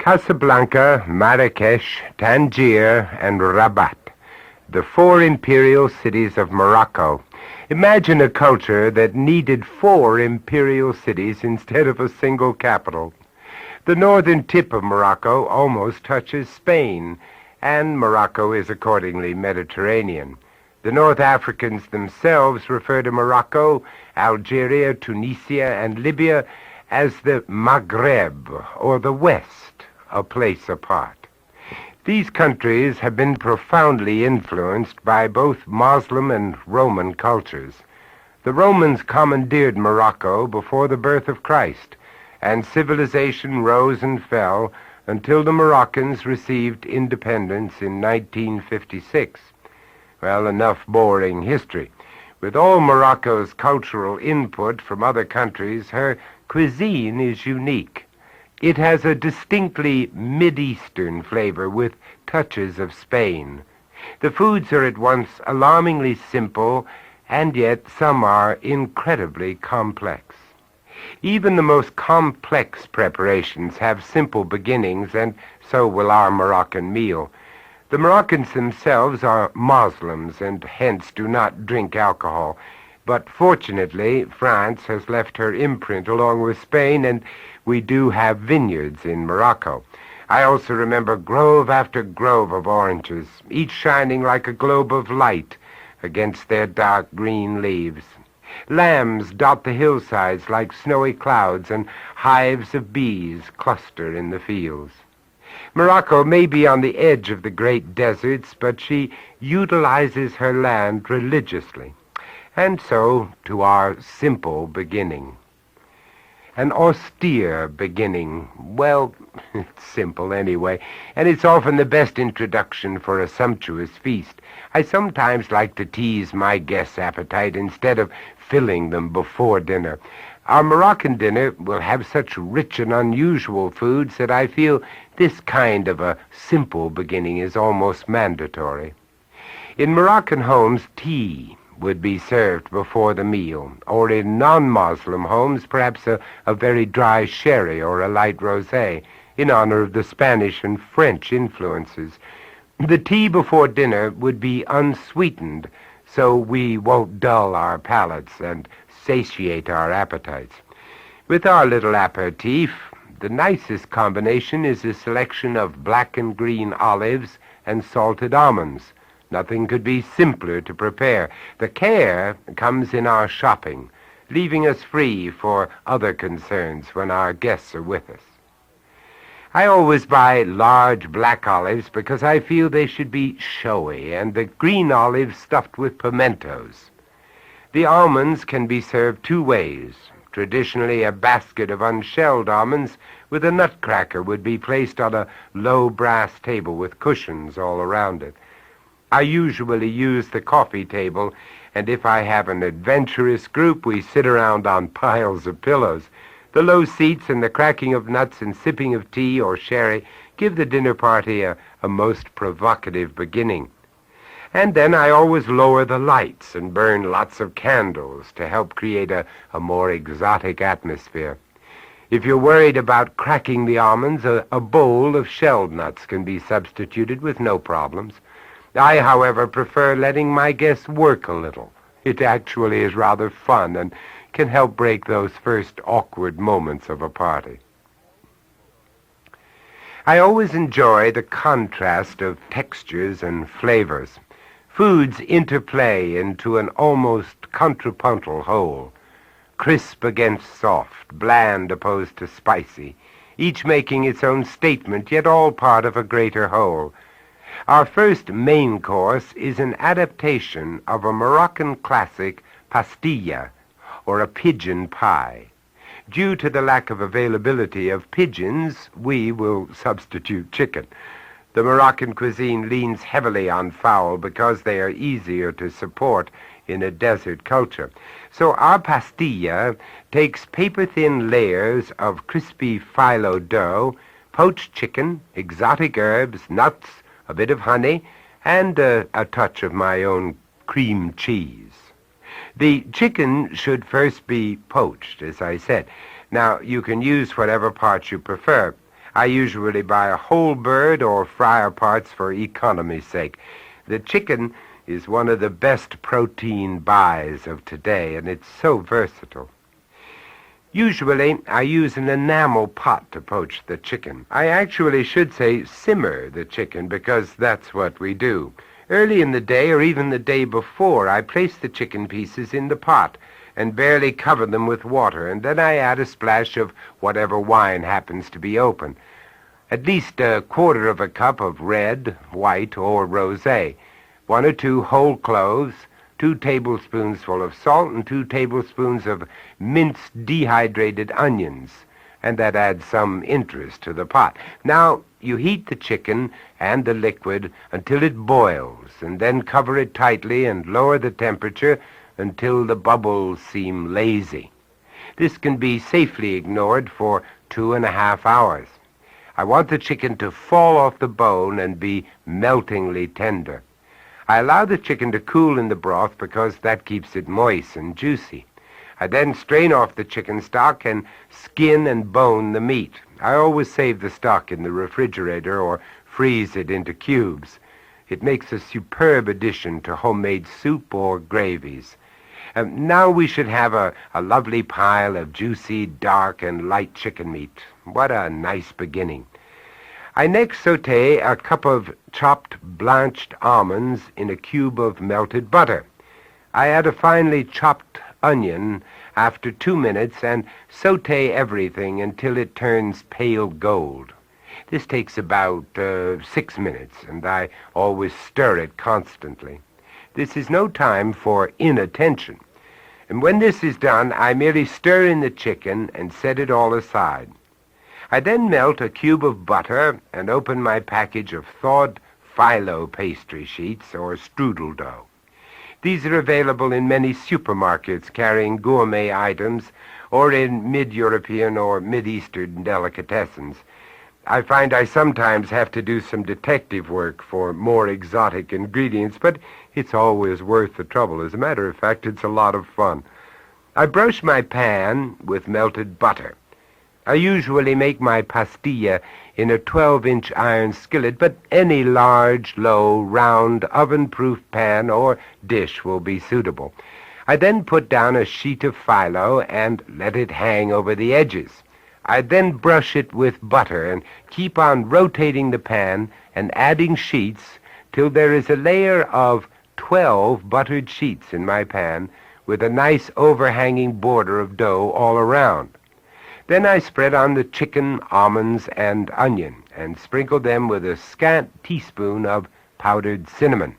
Casablanca, Marrakesh, Tangier, and Rabat, the 4 imperial cities of Morocco. Imagine a culture that needed 4 imperial cities instead of a single capital. The northern tip of Morocco almost touches Spain, and Morocco is accordingly Mediterranean. The North Africans themselves refer to Morocco, Algeria, Tunisia, and Libya as the Maghreb, or the West, a place apart. These countries have been profoundly influenced by both Muslim and Roman cultures. The Romans commandeered Morocco before the birth of Christ, and civilization rose and fell until the Moroccans received independence in 1956. Well, enough boring history. With all Morocco's cultural input from other countries, her cuisine is unique. It has a distinctly Mideastern flavor with touches of Spain. The foods are at once alarmingly simple, and yet some are incredibly complex. Even the most complex preparations have simple beginnings, and so will our Moroccan meal. The Moroccans themselves are Muslims and hence do not drink alcohol. But fortunately, France has left her imprint along with Spain, and we do have vineyards in Morocco. I also remember grove after grove of oranges, each shining like a globe of light against their dark green leaves. Lambs dot the hillsides like snowy clouds, and hives of bees cluster in the fields. Morocco may be on the edge of the great deserts, but she utilizes her land religiously. And so to our simple beginning. An austere beginning. Well, it's simple anyway, and it's often the best introduction for a sumptuous feast. I sometimes like to tease my guests' appetite instead of filling them before dinner. Our Moroccan dinner will have such rich and unusual foods that I feel this kind of a simple beginning is almost mandatory. In Moroccan homes, tea would be served before the meal, or in non-Muslim homes, perhaps a very dry sherry or a light rosé, in honor of the Spanish and French influences. The tea before dinner would be unsweetened, so we won't dull our palates and satiate our appetites. With our little aperitif, the nicest combination is a selection of black and green olives and salted almonds. Nothing could be simpler to prepare. The care comes in our shopping, leaving us free for other concerns when our guests are with us. I always buy large black olives because I feel they should be showy, and the green olives stuffed with pimentos. The almonds can be served 2 ways. Traditionally, a basket of unshelled almonds with a nutcracker would be placed on a low brass table with cushions all around it. I usually use the coffee table, and if I have an adventurous group, we sit around on piles of pillows. The low seats and the cracking of nuts and sipping of tea or sherry give the dinner party a most provocative beginning. And then I always lower the lights and burn lots of candles to help create a more exotic atmosphere. If you're worried about cracking the almonds, a bowl of shelled nuts can be substituted with no problems. I, however, prefer letting my guests work a little. It actually is rather fun and can help break those first awkward moments of a party. I always enjoy the contrast of textures and flavors. Foods interplay into an almost contrapuntal whole, crisp against soft, bland opposed to spicy, each making its own statement, yet all part of a greater whole. Our first main course is an adaptation of a Moroccan classic, pastilla, or a pigeon pie. Due to the lack of availability of pigeons, we will substitute chicken. The Moroccan cuisine leans heavily on fowl because they are easier to support in a desert culture. So our pastilla takes paper-thin layers of crispy phyllo dough, poached chicken, exotic herbs, nuts, a bit of honey, and a touch of my own cream cheese. The chicken should first be poached, as I said. Now, you can use whatever parts you prefer. I usually buy a whole bird or fryer parts for economy's sake. The chicken is one of the best protein buys of today, and it's so versatile. Usually, I use an enamel pot to poach the chicken. I actually should say simmer the chicken, because that's what we do. Early in the day, or even the day before, I place the chicken pieces in the pot and barely cover them with water, and then I add a splash of whatever wine happens to be open. At least a quarter of a cup of red, white, or rosé, 1 or 2 whole cloves, 2 tablespoons full of salt, and 2 tablespoons of minced dehydrated onions, and that adds some interest to the pot. Now, you heat the chicken and the liquid until it boils, and then cover it tightly and lower the temperature until the bubbles seem lazy. This can be safely ignored for 2.5 hours. I want the chicken to fall off the bone and be meltingly tender. I allow the chicken to cool in the broth because that keeps it moist and juicy. I then strain off the chicken stock and skin and bone the meat. I always save the stock in the refrigerator or freeze it into cubes. It makes a superb addition to homemade soup or gravies. Now we should have a lovely pile of juicy, dark, and light chicken meat. What a nice beginning. I next saute a cup of chopped blanched almonds in a cube of melted butter. I add a finely chopped onion after 2 minutes and saute everything until it turns pale gold. This takes about 6 minutes, and I always stir it constantly. This is no time for inattention. And when this is done, I merely stir in the chicken and set it all aside. I then melt a cube of butter and open my package of thawed phyllo pastry sheets or strudel dough. These are available in many supermarkets carrying gourmet items or in mid-European or Mid-Eastern delicatessens. I find I sometimes have to do some detective work for more exotic ingredients, but it's always worth the trouble. As a matter of fact, it's a lot of fun. I brush my pan with melted butter. I usually make my pastilla in a 12-inch iron skillet, but any large, low, round, oven-proof pan or dish will be suitable. I then put down a sheet of phyllo and let it hang over the edges. I then brush it with butter and keep on rotating the pan and adding sheets till there is a layer of 12 buttered sheets in my pan with a nice overhanging border of dough all around. Then I spread on the chicken, almonds, and onion, and sprinkle them with a scant teaspoon of powdered cinnamon.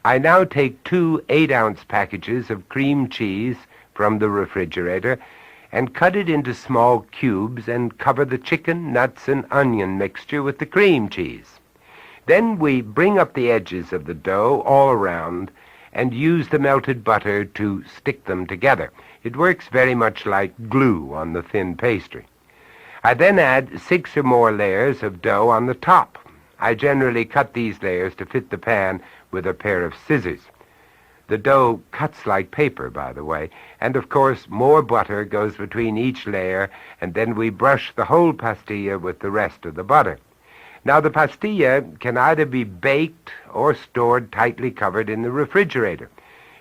I now take 2 8-ounce packages of cream cheese from the refrigerator and cut it into small cubes and cover the chicken, nuts, and onion mixture with the cream cheese. Then we bring up the edges of the dough all around and use the melted butter to stick them together. It works very much like glue on the thin pastry. I then add 6 or more layers of dough on the top. I generally cut these layers to fit the pan with a pair of scissors. The dough cuts like paper, by the way, and of course more butter goes between each layer, and then we brush the whole pastilla with the rest of the butter. Now the pastilla can either be baked or stored tightly covered in the refrigerator.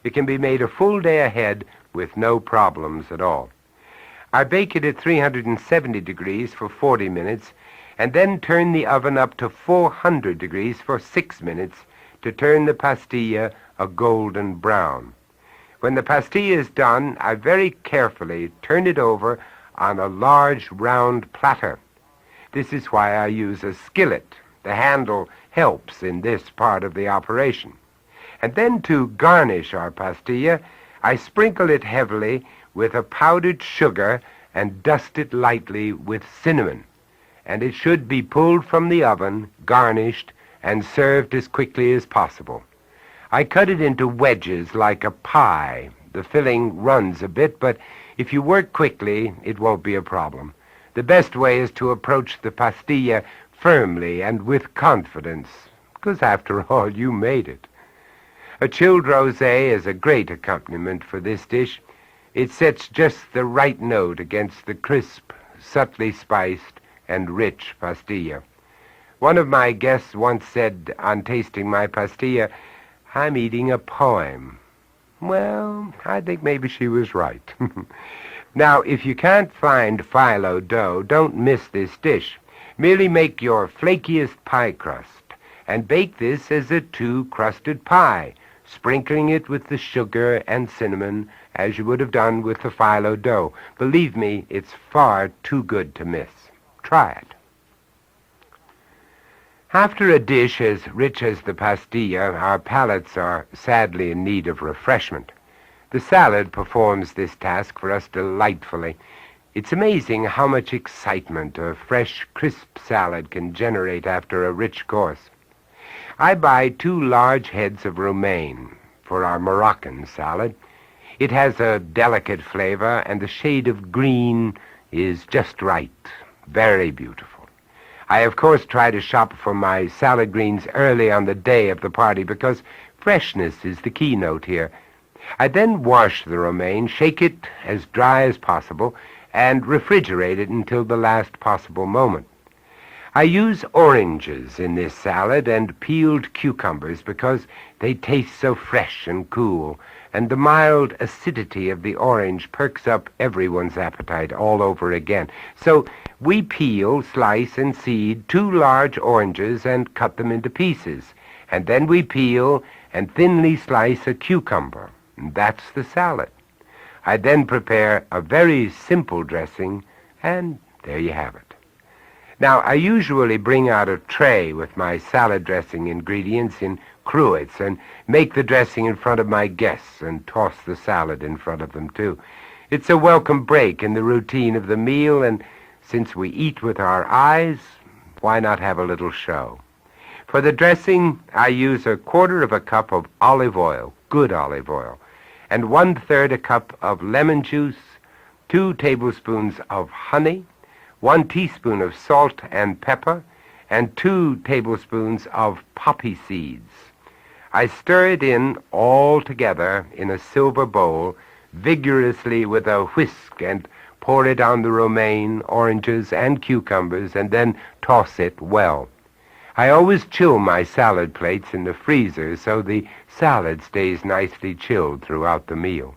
It can be made a full day ahead with no problems at all. I bake it at 370 degrees for 40 minutes and then turn the oven up to 400 degrees for 6 minutes to turn the pastilla a golden brown. When the pastilla is done, I very carefully turn it over on a large round platter. This is why I use a skillet. The handle helps in this part of the operation. And then to garnish our pastilla, I sprinkle it heavily with a powdered sugar and dust it lightly with cinnamon. And it should be pulled from the oven, garnished, and served as quickly as possible. I cut it into wedges like a pie. The filling runs a bit, but if you work quickly, it won't be a problem. The best way is to approach the pastilla firmly and with confidence, because after all, you made it. A chilled rosé is a great accompaniment for this dish. It sets just the right note against the crisp, subtly spiced, and rich pastilla. One of my guests once said on tasting my pastilla, "I'm eating a poem." Well, I think maybe she was right. Now, if you can't find phyllo dough, don't miss this dish. Merely make your flakiest pie crust and bake this as a two-crusted pie, sprinkling it with the sugar and cinnamon as you would have done with the phyllo dough. Believe me, it's far too good to miss. Try it. After a dish as rich as the pastilla, our palates are sadly in need of refreshment. The salad performs this task for us delightfully. It's amazing how much excitement a fresh, crisp salad can generate after a rich course. I buy 2 large heads of romaine for our Moroccan salad. It has a delicate flavor, and the shade of green is just right. Very beautiful. I, of course, try to shop for my salad greens early on the day of the party because freshness is the keynote here. I then wash the romaine, shake it as dry as possible, and refrigerate it until the last possible moment. I use oranges in this salad and peeled cucumbers because they taste so fresh and cool, and the mild acidity of the orange perks up everyone's appetite all over again. So we peel, slice, and seed 2 large oranges and cut them into pieces, and then we peel and thinly slice a cucumber. And that's the salad. I then prepare a very simple dressing, and there you have it. Now, I usually bring out a tray with my salad dressing ingredients in cruets and make the dressing in front of my guests and toss the salad in front of them, too. It's a welcome break in the routine of the meal, and since we eat with our eyes, why not have a little show? For the dressing, I use 1/4 cup of olive oil, good olive oil, and 1/3 cup of lemon juice, 2 tablespoons of honey, 1 teaspoon of salt and pepper, and 2 tablespoons of poppy seeds. I stir it in all together in a silver bowl, vigorously with a whisk, and pour it on the romaine, oranges, and cucumbers, and then toss it well. I always chill my salad plates in the freezer so the salad stays nicely chilled throughout the meal.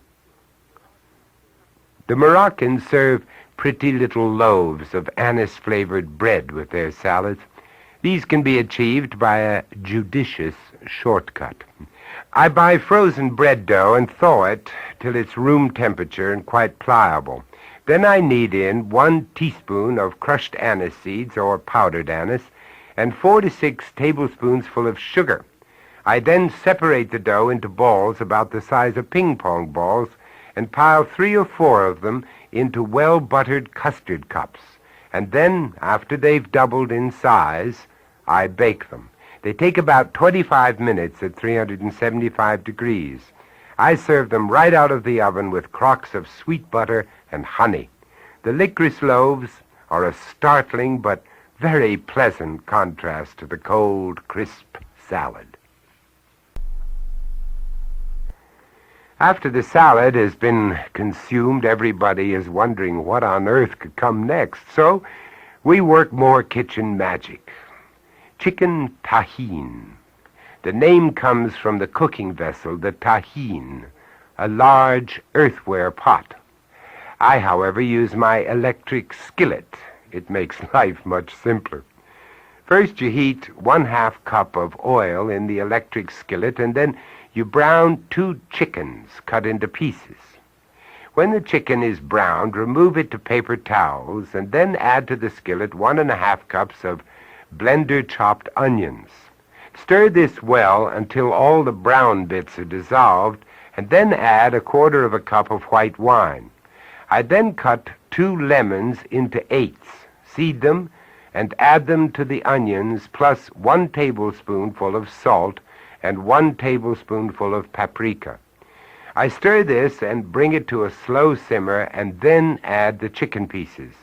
The Moroccans serve pretty little loaves of anise-flavored bread with their salads. These can be achieved by a judicious shortcut. I buy frozen bread dough and thaw it till it's room temperature and quite pliable. Then I knead in 1 teaspoon of crushed anise seeds or powdered anise and 4 to 6 tablespoons full of sugar. I then separate the dough into balls about the size of ping-pong balls and pile 3 or 4 of them into well-buttered custard cups. And then, after they've doubled in size, I bake them. They take about 25 minutes at 375 degrees. I serve them right out of the oven with crocks of sweet butter and honey. The licorice loaves are a startling but very pleasant contrast to the cold, crisp salad. After the salad has been consumed, everybody is wondering what on earth could come next. So we work more kitchen magic. Chicken tahine. The name comes from the cooking vessel, the tahine, a large earthenware pot. I, however, use my electric skillet. It makes life much simpler. First, you heat 1/2 cup of oil in the electric skillet, and then you brown 2 chickens cut into pieces. When the chicken is browned, remove it to paper towels, and then add to the skillet 1½ cups of blender chopped onions. Stir this well until all the brown bits are dissolved, and then add 1/4 cup of white wine. I then cut 2 lemons into 8ths, seed them, and add them to the onions, plus 1 tablespoonful of salt and 1 tablespoonful of paprika. I stir this and bring it to a slow simmer and then add the chicken pieces.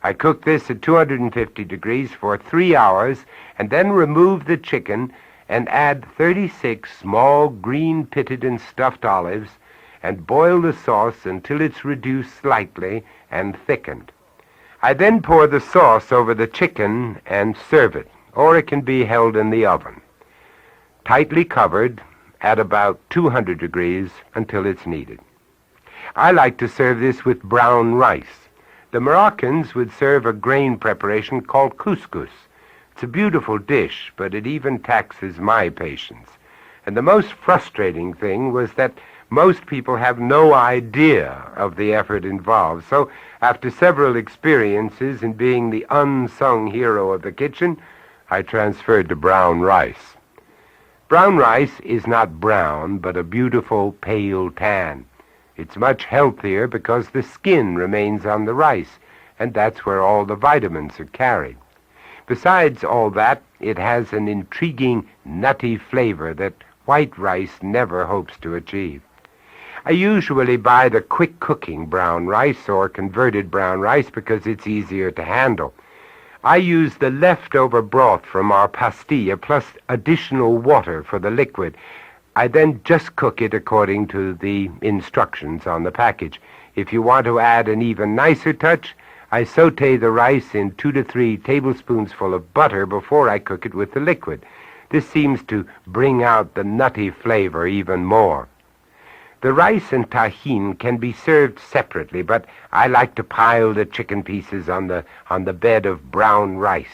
I cook this at 250 degrees for 3 hours and then remove the chicken and add 36 small green pitted and stuffed olives and boil the sauce until it's reduced slightly and thickened. I then pour the sauce over the chicken and serve it, or it can be held in the oven, tightly covered at about 200 degrees until it's needed. I like to serve this with brown rice. The Moroccans would serve a grain preparation called couscous. It's a beautiful dish, but it even taxes my patience. And the most frustrating thing was that most people have no idea of the effort involved. So after several experiences in being the unsung hero of the kitchen, I transferred to brown rice. Brown rice is not brown, but a beautiful pale tan. It's much healthier because the skin remains on the rice, and that's where all the vitamins are carried. Besides all that, it has an intriguing, nutty flavor that white rice never hopes to achieve. I usually buy the quick-cooking brown rice or converted brown rice because it's easier to handle. I use the leftover broth from our pastilla plus additional water for the liquid. I then just cook it according to the instructions on the package. If you want to add an even nicer touch, I saute the rice in 2 to 3 tablespoonsful of butter before I cook it with the liquid. This seems to bring out the nutty flavor even more. The rice and tahine can be served separately, but I like to pile the chicken pieces on the bed of brown rice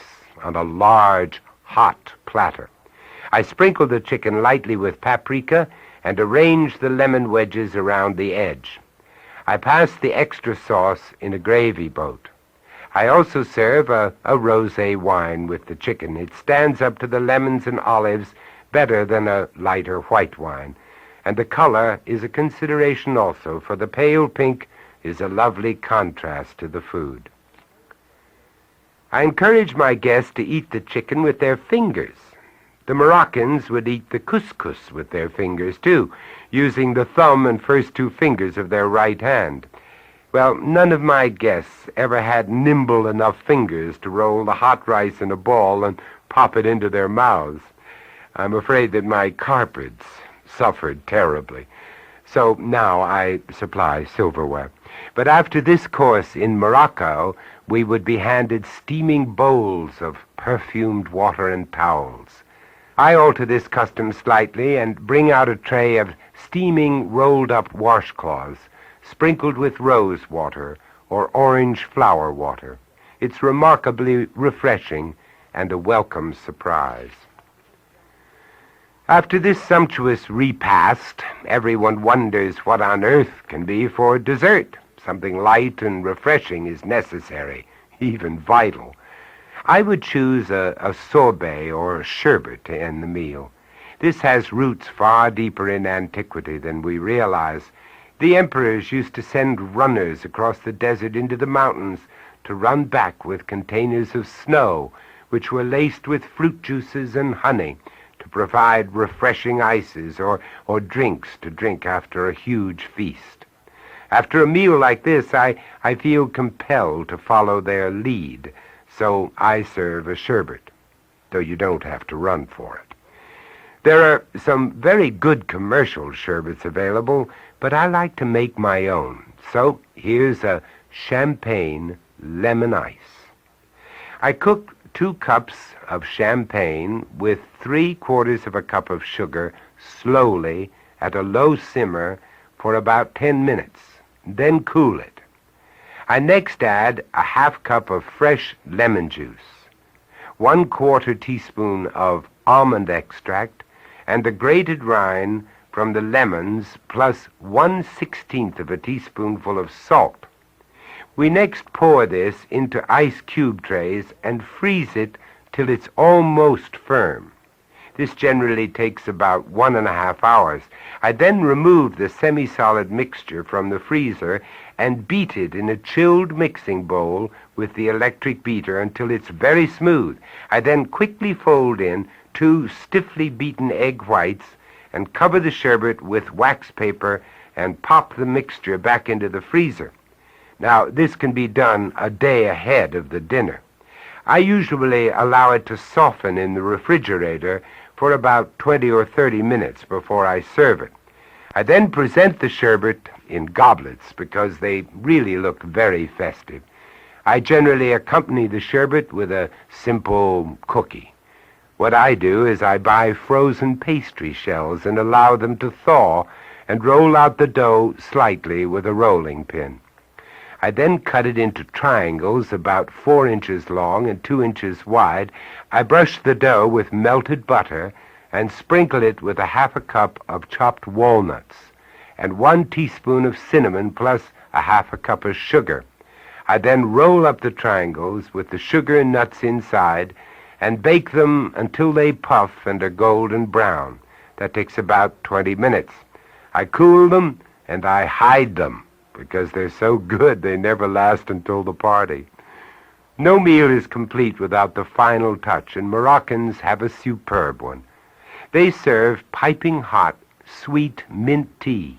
on a large, hot platter. I sprinkle the chicken lightly with paprika and arrange the lemon wedges around the edge. I pass the extra sauce in a gravy boat. I also serve a rosé wine with the chicken. It stands up to the lemons and olives better than a lighter white wine. And the color is a consideration also, for the pale pink is a lovely contrast to the food. I encourage my guests to eat the chicken with their fingers. The Moroccans would eat the couscous with their fingers, too, using the thumb and first 2 fingers of their right hand. Well, none of my guests ever had nimble enough fingers to roll the hot rice in a ball and pop it into their mouths. I'm afraid that my carpets suffered terribly. So now I supply silverware. But after this course in Morocco, we would be handed steaming bowls of perfumed water and towels. I alter this custom slightly and bring out a tray of steaming rolled-up washcloths, sprinkled with rose water or orange flower water. It's remarkably refreshing and a welcome surprise. After this sumptuous repast, everyone wonders what on earth can be for dessert. Something light and refreshing is necessary, even vital. I would choose a sorbet or sherbet to end the meal. This has roots far deeper in antiquity than we realize. The emperors used to send runners across the desert into the mountains to run back with containers of snow, which were laced with fruit juices and honey, to provide refreshing ices or drinks to drink after a huge feast. After a meal like this, I feel compelled to follow their lead, so I serve a sherbet, though you don't have to run for it. There are some very good commercial sherbets available, but I like to make my own. So here's a champagne lemon ice. I cook 2 cups of champagne with 3/4 of a cup of sugar slowly at a low simmer for about 10 minutes. Then cool it. I next add a 1/2 cup of fresh lemon juice, 1/4 teaspoon of almond extract, and the grated rind from the lemons, plus 1/16 of a teaspoonful of salt. We next pour this into ice cube trays and freeze it till it's almost firm. This generally takes about 1.5 hours. I then remove the semi-solid mixture from the freezer and beat it in a chilled mixing bowl with the electric beater until it's very smooth. I then quickly fold in 2 stiffly beaten egg whites and cover the sherbet with wax paper and pop the mixture back into the freezer. Now, this can be done a day ahead of the dinner. I usually allow it to soften in the refrigerator for about 20 or 30 minutes before I serve it. I then present the sherbet in goblets because they really look very festive. I generally accompany the sherbet with a simple cookie. What I do is I buy frozen pastry shells and allow them to thaw and roll out the dough slightly with a rolling pin. I then cut it into triangles about 4 inches long and 2 inches wide. I brush the dough with melted butter and sprinkle it with a half a cup of chopped walnuts and 1 teaspoon of cinnamon plus a half a cup of sugar. I then roll up the triangles with the sugar and nuts inside and bake them until they puff and are golden brown. That takes about 20 minutes. I cool them and I hide them because they're so good they never last until the party. No meal is complete without the final touch, and Moroccans have a superb one. They serve piping hot, sweet mint tea.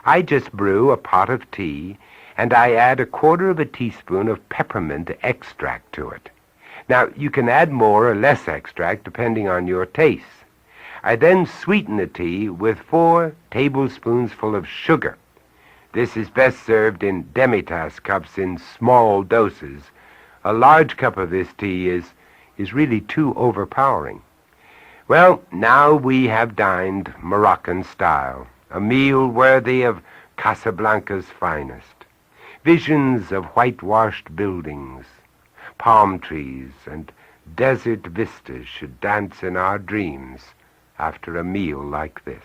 I just brew a pot of tea, and I add 1/4 of a teaspoon of peppermint extract to it. Now, you can add more or less extract depending on your taste. I then sweeten the tea with 4 tablespoonsful of sugar. This is best served in demitasse cups in small doses. A large cup of this tea is really too overpowering. Well, now we have dined Moroccan style, a meal worthy of Casablanca's finest. Visions of whitewashed buildings, palm trees, and desert vistas should dance in our dreams after a meal like this.